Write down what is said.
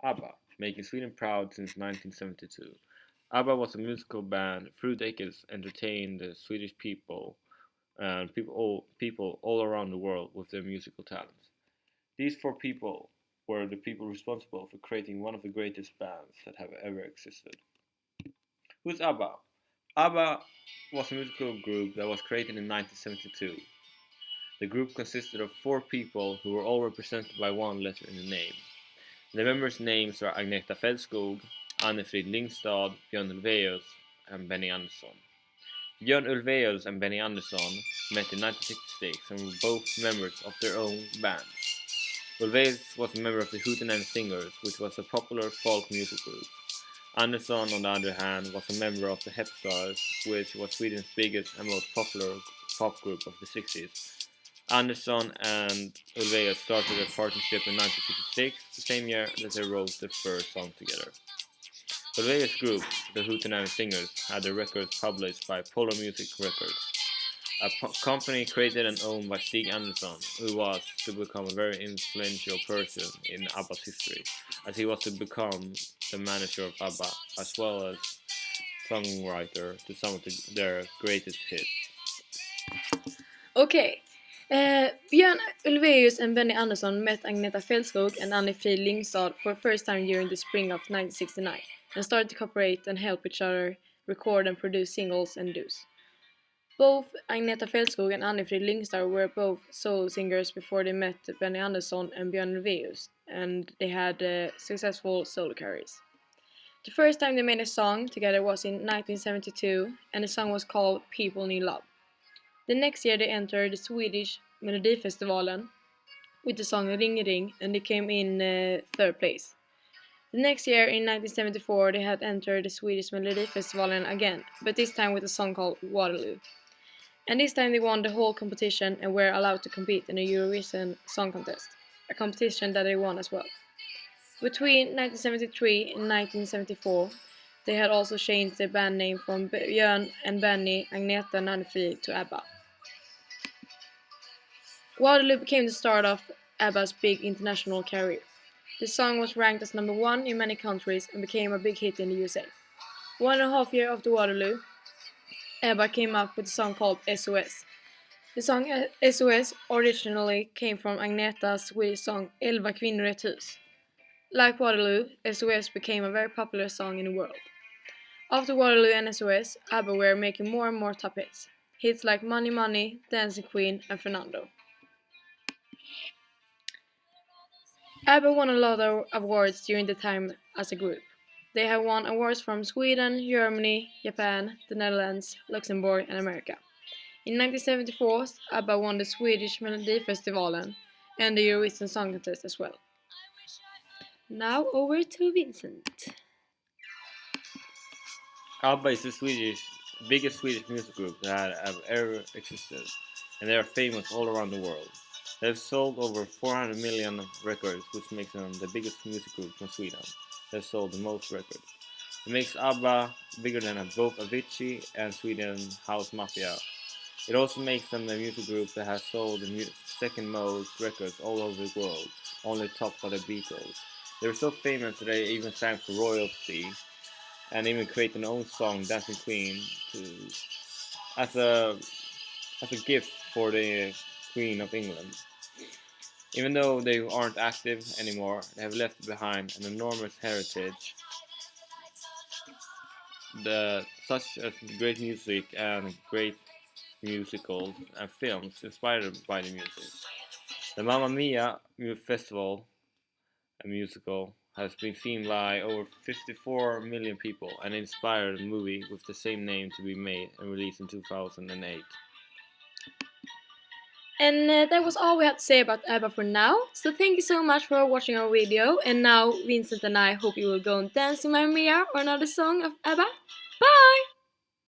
ABBA, making Sweden proud since 1972. ABBA was a musical band through decades entertained the Swedish people and people all around the world with their musical talents. These four people were the people responsible for creating one of the greatest bands that have ever existed. Who's ABBA? ABBA was a musical group that was created in 1972. The group consisted of four people who were all represented by one letter in the name. The members' names are Agneta Fältskog, Anne-Frid Lyngstad, Björn Ulvaeus, and Benny Andersson. Björn Ulvaeus and Benny Andersson met in 1966 and were both members of their own bands. Ulvaeus was a member of the Hootenanny Singers, which was a popular folk music group. Andersson, on the other hand, was a member of the Hepstars, which was Sweden's biggest and most popular pop group of the 60s. Andersson and Ulvaeus started a partnership in 1966, the same year that they wrote their first song together. Ulvaeus' group, the Hootenanny Singers, had their records published by Polar Music Records, a company created and owned by Stig Andersson, who was to become a very influential person in ABBA's history, as he was to become the manager of ABBA, as well as songwriter to some of their greatest hits. Okay. Björn Ulvaeus and Benny Andersson met Agneta Fältskog and Anne-Frid Lyngstad for the first time during the spring of 1969 and started to cooperate and help each other record and produce singles and duos. Both Agneta Fältskog and Anne-Frid Lyngstad were both solo singers before they met Benny Andersson and Björn Ulvaeus, and they had successful solo careers. The first time they made a song together was in 1972, and the song was called People Need Love. The next year they entered the Swedish Melodifestivalen with the song Ring Ring, and they came in third place. The next year, in 1974, they had entered the Swedish Melodifestivalen again, but this time with a song called Waterloo. And this time they won the whole competition and were allowed to compete in a Eurovision Song Contest, a competition that they won as well. Between 1973 and 1974, they had also changed their band name from Björn and Benny, Agneta and Anne-Frid to ABBA. Waterloo became the start of ABBA's big international career. The song was ranked as number 1 in many countries and became a big hit in the USA. 1.5 years after Waterloo, ABBA came up with a song called SOS. The song SOS originally came from Agneta's Swedish song 11 kvinnor i ett hus. Like Waterloo, SOS became a very popular song in the world. After Waterloo and SOS, ABBA were making more and more top hits. Hits like Money Money, Dancing Queen and Fernando. ABBA won a lot of awards during the time as a group. They have won awards from Sweden, Germany, Japan, the Netherlands, Luxembourg and America. In 1974, ABBA won the Swedish Melodifestivalen and the Eurovision Song Contest as well. Now over to Vincent. ABBA is the biggest Swedish music group that have ever existed, and they are famous all around the world. They have sold over 400 million records, which makes them the biggest music group from Sweden. They have sold the most records. It makes ABBA bigger than both Avicii and Sweden House Mafia. It also makes them the music group that has sold the second most records all over the world, only topped by the Beatles. They were so famous that they even sang for royalty and even created their own song, Dancing Queen, as a gift for the Queen of England. Even though they aren't active anymore, they have left behind an enormous heritage, such as great music and great musicals and films inspired by the music. The Mamma Mia Festival, a musical, has been seen by over 54 million people and inspired a movie with the same name to be made and released in 2008. And that was all we had to say about ABBA for now. So thank you so much for watching our video. And now Vincent and I hope you will go and dance to Mamma Mia or another song of ABBA. Bye!